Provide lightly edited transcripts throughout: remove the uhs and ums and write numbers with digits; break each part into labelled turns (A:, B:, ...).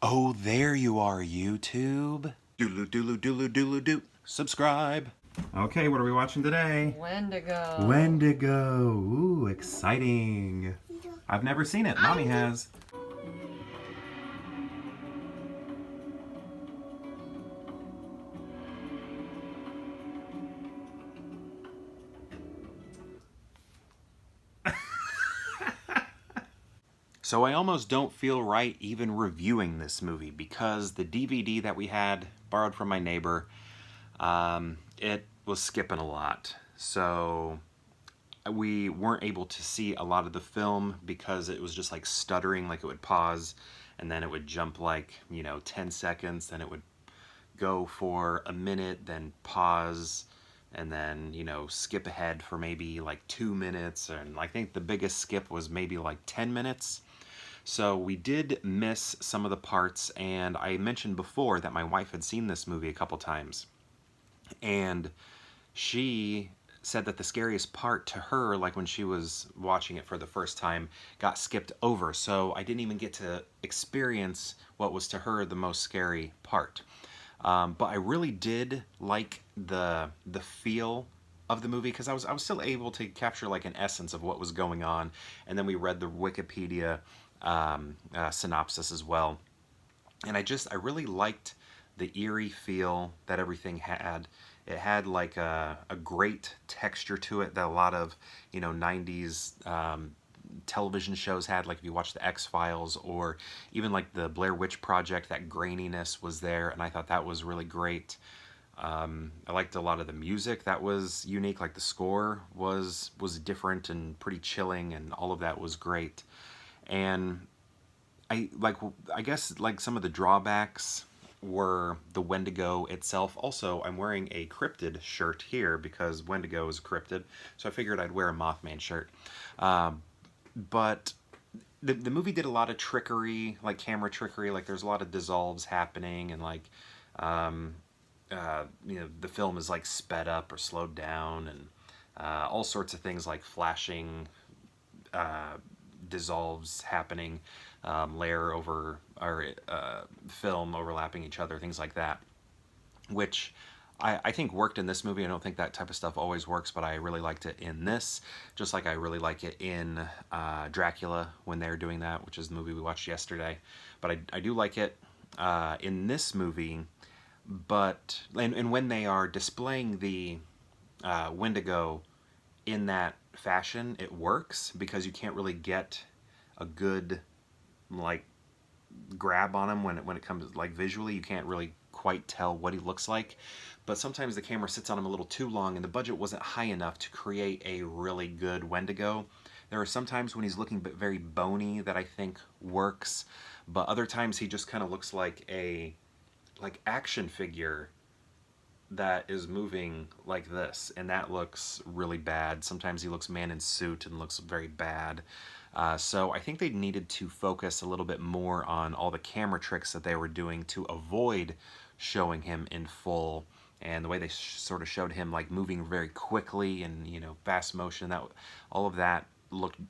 A: Oh, there you are, YouTube. Doodle doodle doodle doodle doo. Subscribe. Okay, what are we watching today?
B: Wendigo.
A: Wendigo. Ooh, exciting. I've never seen it. Mommy has. So I almost don't feel right even reviewing this movie because the DVD that we had borrowed from my neighbor, it was skipping a lot. So we weren't able to see a lot of the film because it was just like stuttering, like it would pause and then it would jump like, 10 seconds, then it would go for a minute, then pause, and then, skip ahead for maybe like 2 minutes. And I think the biggest skip was maybe like 10 minutes. So we did miss some of the parts, and I mentioned before that my wife had seen this movie a couple times. And she said that the scariest part to her, like when she was watching it for the first time, got skipped over. So I didn't even get to experience what was to her the most scary part. But I really did like the feel of the movie because I was still able to capture like an essence of what was going on, and then we read the Wikipedia synopsis as well, and I really liked the eerie feel that everything had. It had like a great texture to it that a lot of 90s television shows had, like if you watch the X-Files or even like the Blair Witch Project. That graininess was there, and I thought that was really great. I liked a lot of the music that was unique, like the score was different and pretty chilling, and all of that was great. And I guess like some of the drawbacks were the Wendigo itself. Also, I'm wearing a cryptid shirt here because Wendigo is a cryptid, so I figured I'd wear a Mothman shirt. But the movie did a lot of trickery, like camera trickery. Like there's a lot of dissolves happening, and like the film is like sped up or slowed down, and all sorts of things like flashing dissolves happening, layer over or film overlapping each other, things like that, which I think worked in this movie. I don't think that type of stuff always works, but I really liked it in this, just like I really like it in Dracula when they're doing that, which is the movie we watched yesterday. But I do like it in this movie, but and when they are displaying the Wendigo in that fashion, it works because you can't really get a good like grab on him when it comes like visually. You can't really quite tell what he looks like, but sometimes the camera sits on him a little too long and the budget wasn't high enough to create a really good Wendigo. There are some times when he's looking very bony that I think works, but other times he just kind of looks like a action figure that is moving like this, and that looks really bad. Sometimes he looks man in suit and looks very bad. So I think they needed to focus a little bit more on all the camera tricks that they were doing to avoid showing him in full, and the way they sort of showed him like moving very quickly and fast motion. That all of that looked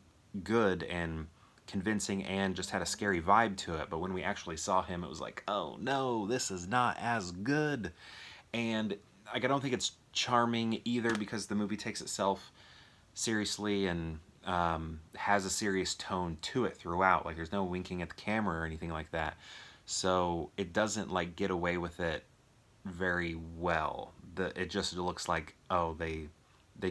A: good and convincing and just had a scary vibe to it. But when we actually saw him, it was like, oh no, this is not as good. And like, I don't think it's charming either because the movie takes itself seriously and has a serious tone to it throughout. Like there's no winking at the camera or anything like that. So it doesn't like get away with it very well. It just looks like, oh, they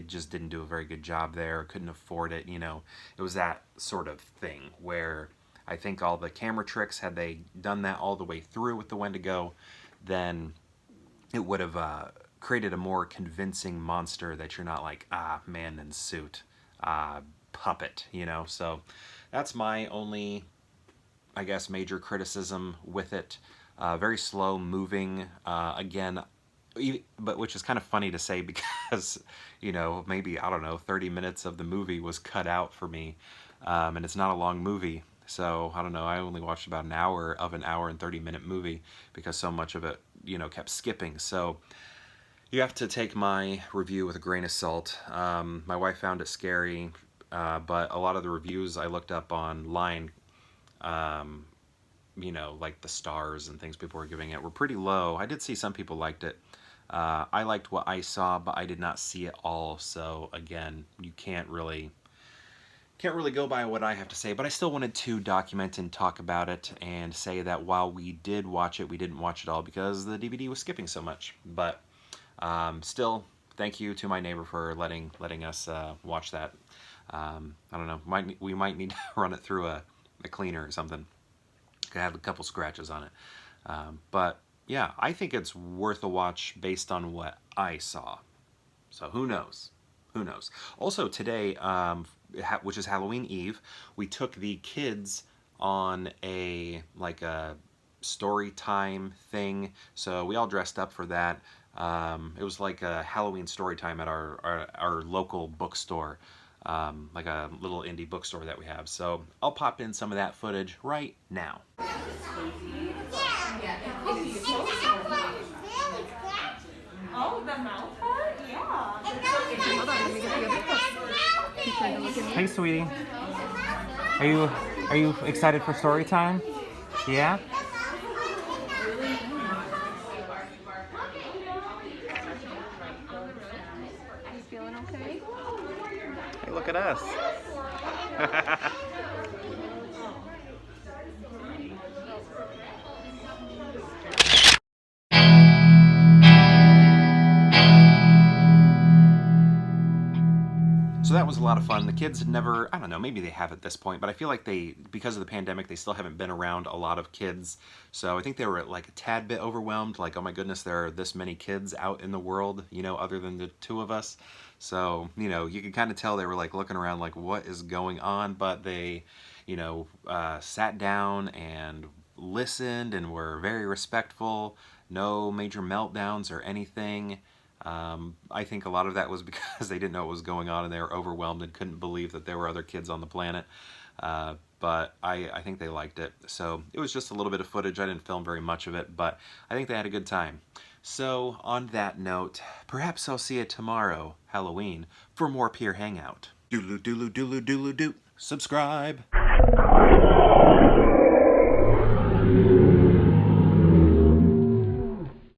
A: just didn't do a very good job there, couldn't afford it. It was that sort of thing where I think all the camera tricks, had they done that all the way through with the Wendigo, then it would have created a more convincing monster that you're not like, man in suit, puppet, So that's my only, I guess, major criticism with it. Very slow moving, again, but which is kind of funny to say because, maybe, I don't know, 30 minutes of the movie was cut out for me, and it's not a long movie. So I don't know. I only watched about an hour of an hour and 30-minute movie because so much of it, kept skipping. So you have to take my review with a grain of salt. My wife found it scary, but a lot of the reviews I looked up online you know, like the stars and things people were giving it were pretty low. I did see some people liked it. I liked what I saw, but I did not see it all. So again, you can't really go by what I have to say, but I still wanted to document and talk about it and say that while we did watch it, we didn't watch it all because the DVD was skipping so much. But still, thank you to my neighbor for letting us watch that. I don't know, we might need to run it through a cleaner or something. Could have a couple scratches on it. But yeah, I think it's worth a watch based on what I saw. So who knows? Who knows? Also today, which is Halloween Eve, we took the kids on a story time thing. So we all dressed up for that. It was like a Halloween story time at our local bookstore, like a little indie bookstore that we have. So I'll pop in some of that footage right now.
B: Oh, the mouth part? Yeah.
C: Hey, sweetie. Are you excited for story time? Yeah?
B: You feeling okay?
C: Hey, look at us.
A: So that was a lot of fun. The kids had never, I don't know, maybe they have at this point, but I feel like because of the pandemic, they still haven't been around a lot of kids. So I think they were like a tad bit overwhelmed, like, oh my goodness, there are this many kids out in the world, you know, other than the two of us. So, you know, you could kind of tell they were like looking around like, what is going on? But they, you know, sat down and listened and were very respectful. No major meltdowns or anything. I think a lot of that was because they didn't know what was going on and they were overwhelmed and couldn't believe that there were other kids on the planet. But I think they liked it. So it was just a little bit of footage. I didn't film very much of it, but I think they had a good time. So on that note, perhaps I'll see you tomorrow, Halloween, for more Peer Hangout. Doodaloo doodaloo doodaloo doodaloo doo. Subscribe.